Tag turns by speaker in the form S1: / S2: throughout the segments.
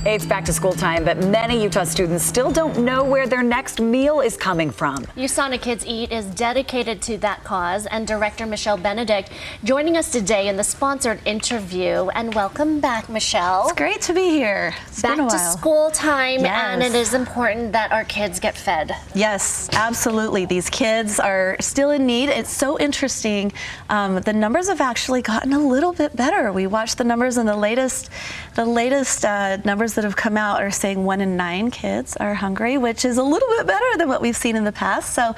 S1: It's back to school time, but many Utah students still don't know where their next meal is coming from.
S2: USANA Kids Eat is dedicated to that cause, and Director Michelle Benedict joining us today in the sponsored interview. And welcome back, Michelle.
S3: It's great to be here. It's been a while.
S2: Back to school time,
S3: Yes.
S2: and it is important that our kids get fed.
S3: Yes, absolutely. These kids are still in need. It's so interesting. The numbers have actually gotten a little bit better. We watched the numbers, and the latest numbers that have come out are saying 1 in 9 kids are hungry, which is a little bit better than what we've seen in the past. So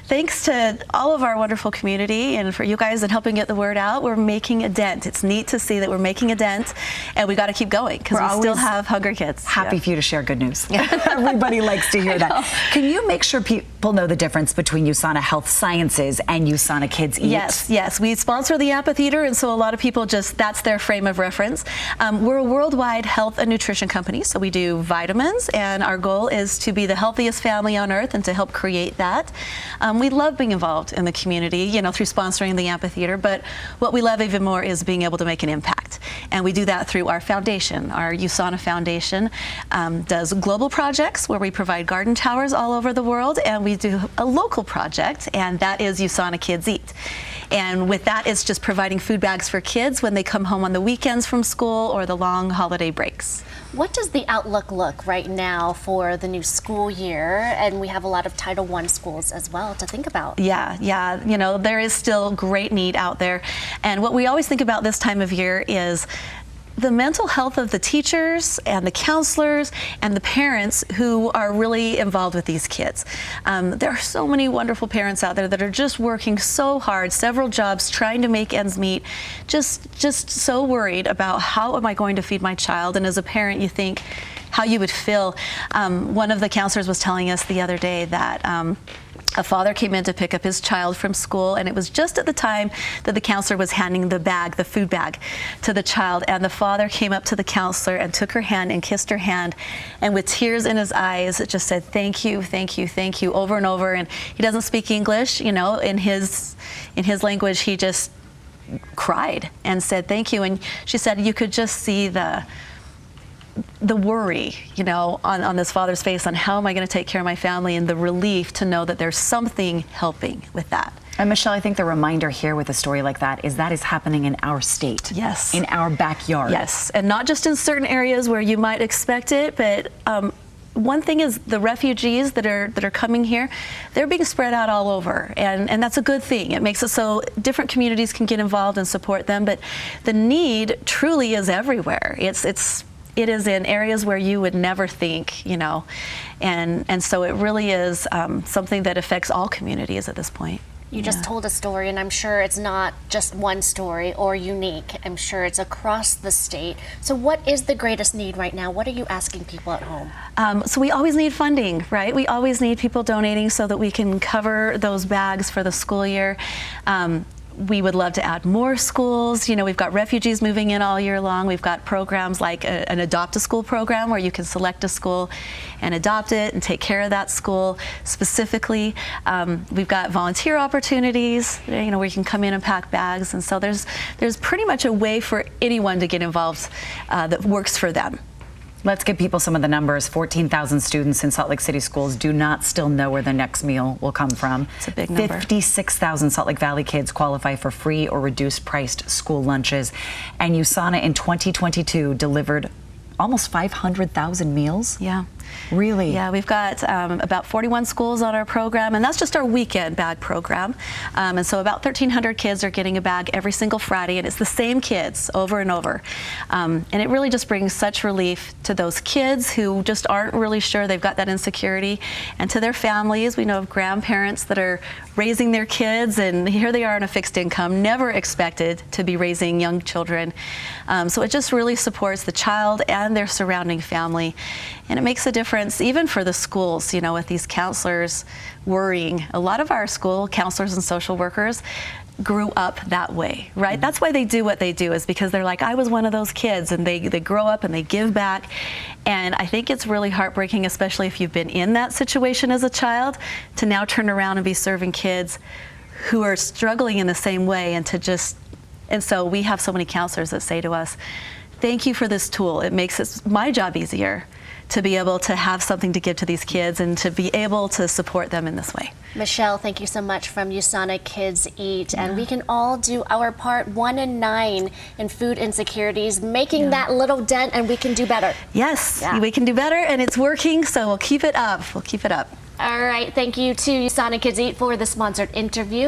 S3: thanks to all of our wonderful community and for you guys and helping get the word out, we're making a dent. It's neat to see that we're making a dent, and we got to keep going because we still have hungry kids.
S1: Happy for you to share good news. Everybody likes to hear that. Can you make sure people know the difference between USANA Health Sciences and USANA Kids Eat?
S3: Yes. We sponsor the amphitheater, and so a lot of people that's their frame of reference. We're a worldwide health and nutrition company, so we do vitamins, and our goal is to be the healthiest family on earth and to help create that. We love being involved in the community, through sponsoring the amphitheater, but what we love even more is being able to make an impact. And we do that through our foundation. Our USANA Foundation does global projects where we provide garden towers all over the world, and we do a local project, and that is USANA Kids Eat. And with that, it's just providing food bags for kids when they come home on the weekends from school or the long holiday breaks.
S2: What does the outlook look right now for the new school year? And we have a lot of Title I schools as well to think about.
S3: Yeah. There is still great need out there. And what we always think about this time of year is the mental health of the teachers and the counselors and the parents who are really involved with these kids. There are so many wonderful parents out there that are just working so hard, several jobs, trying to make ends meet, just so worried about how am I going to feed my child. And as a parent, you think how you would feel. One of the counselors was telling us the other day that a father came in to pick up his child from school, and it was just at the time that the counselor was handing the food bag to the child, and the father came up to the counselor and took her hand and kissed her hand, and with tears in his eyes, it just said, "Thank you, thank you, thank you," over and over. And he doesn't speak English, in his language, he just cried and said, "Thank you." And she said you could just see the worry, on this father's face on how am I going to take care of my family, and the relief to know that there's something helping with that.
S1: And Michelle, I think the reminder here with a story like that is happening in our state.
S3: Yes.
S1: In our backyard.
S3: Yes, and not just in certain areas where you might expect it, but one thing is the refugees that are coming here, they're being spread out all over, and that's a good thing. It makes it so different communities can get involved and support them, but the need truly is everywhere. It is in areas where you would never think, and so it really is something that affects all communities at this point.
S2: You just told a story, and I'm sure it's not just one story or unique. I'm sure it's across the state. So what is the greatest need right now? What are you asking people at home?
S3: So we always need funding, right? We always need people donating so that we can cover those bags for the school year. We would love to add more schools. We've got refugees moving in all year long. We've got programs like an Adopt-a-School program where you can select a school and adopt it and take care of that school specifically. We've got volunteer opportunities, where you can come in and pack bags. And so there's pretty much a way for anyone to get involved that works for them.
S1: Let's give people some of the numbers. 14,000 students in Salt Lake City schools do not still know where their next meal will come from.
S3: It's a big number.
S1: 56,000 Salt Lake Valley kids qualify for free or reduced priced school lunches. And USANA in 2022 delivered almost 500,000 meals.
S3: Yeah.
S1: Really?
S3: Yeah, we've got about 41 schools on our program, and that's just our weekend bag program. And so about 1,300 kids are getting a bag every single Friday, and it's the same kids over and over. And it really just brings such relief to those kids who just aren't really sure. They've got that insecurity, and to their families. We know of grandparents that are raising their kids, and here they are on a fixed income, never expected to be raising young children. So it just really supports the child and their surrounding family. And it makes a difference even for the schools, with these counselors worrying. A lot of our school counselors and social workers grew up that way, right? Mm-hmm. That's why they do what they do, is because they're like, I was one of those kids, and they grow up and they give back. And I think it's really heartbreaking, especially if you've been in that situation as a child, to now turn around and be serving kids who are struggling in the same way, and so we have so many counselors that say to us, thank you for this tool. It makes my job easier to be able to have something to give to these kids and to be able to support them in this way.
S2: Michelle, thank you so much from USANA Kids Eat. And we can all do our part, 1 in 9 in food insecurities, making that little dent, and we can do better.
S3: Yes, we can do better, and it's working, so we'll keep it up. We'll keep it up.
S2: All right, thank you to USANA Kids Eat for the sponsored interview.